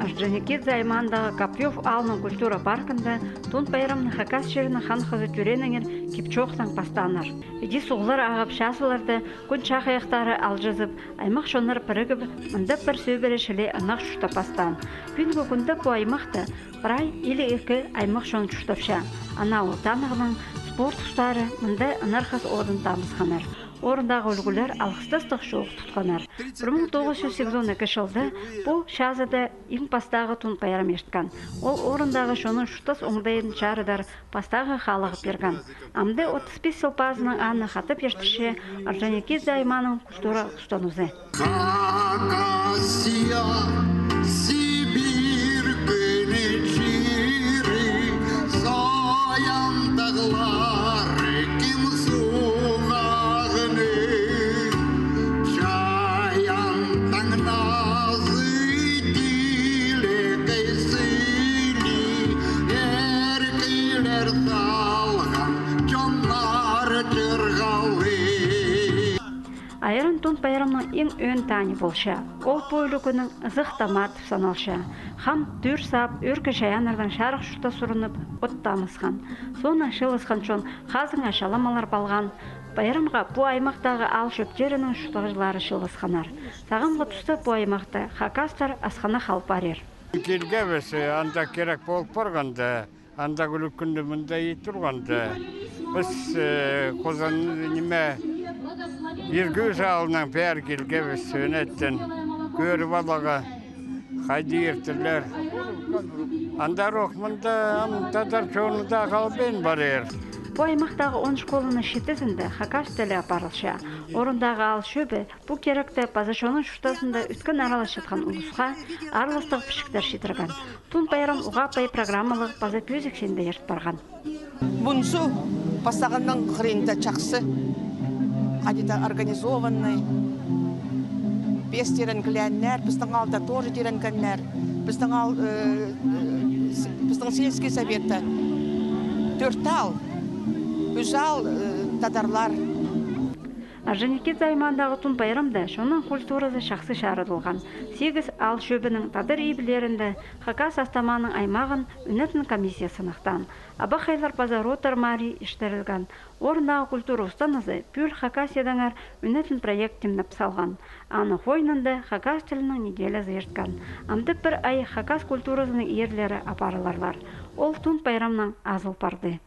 Орджоникидзе аймағындағы Копьев алының культура паркында тун байрамны хакас жерінің хан қызы түреніңер кепчоқтан пастанар. Иди суғылар ағып шасыларды, күн чақ аяқтары алжызып, аймақ шонар пірігіп, мұндап бір сөйбері шіле ынақ шушта пастан. Күнгі күнді бұ аймақты бірай или екі аймақ шон шуштапша. Ана ұлтанығының спорт ұстары мұнда ынарқас орын тамызғанар. Орындағы үлгілер алғыстастық шоқ тұтқанар. 1982 жылда бұл шазада ең пастағы тун байрам ешткен. Ол орындағы шоның шутас оңдайын чарыдар пастағы халығы берген. Амды 35 сылпазының аны қатып ештіші Орджоникидзе аймағының культура ұстанузы. Айрын тун байрамның ең өн тәні болша. Ол бойлы күнің ызық тамат саналша. Хам дүр сап, өркі шаянырдан шарық шұрта сұрынып, оттамызған. Соны шылысқан чон қазың ашаламалар балған. Байрамға бұ аймақтағы ал шөптерінің шұтығылары шылысқанар. Сағымғы тұсты бұ аймақты хакастар асқана халпарер. Келгебесі, анда керек болып барғанда, анда күлік күнді мұнда ет тұрғанда. Біз қозан неме Иргөз алынан пәр келгебіз өнеттен көрі балаға қайды ертілер. Анда роқмында амтадар чоңында қалбен барер. Бұ аймақтағы 10 школыны шетізінде хакас тілі апарылша. Орындағы ал шөбі бұ керекті пазашоның шұштасында үткен аралас жатқан ұлысқа араластық пішіктер шетірген. Тун байрам ұғапай программалық база көзік сенде ерт барған. Бұнсу пастағанның қырында чақсы. Қадида организованный. Бес терен кіләннер, біздің алда тоже терен кәннер. Біздің сельский советті 4 ал, 3 ал тадарлар. Орджоникидзе аймағындағы тун байрамда шоның культурасы шақсы шарыдылған. 8 ал шөбінің тадыр ебілерінде хакас астаманың аймағын үнетін комиссия сынақтан. Аба қайлар базаротар мари іштірілген. Орындағы культура ұстанызы пүл хакас едіңір үнетін проект темніп салған. Аны хойнында хакас тілінің неделі зерткен. Амдып бір ай хакас культурасының ерлері апарыларлар. Ол тун байрамның азыл барды.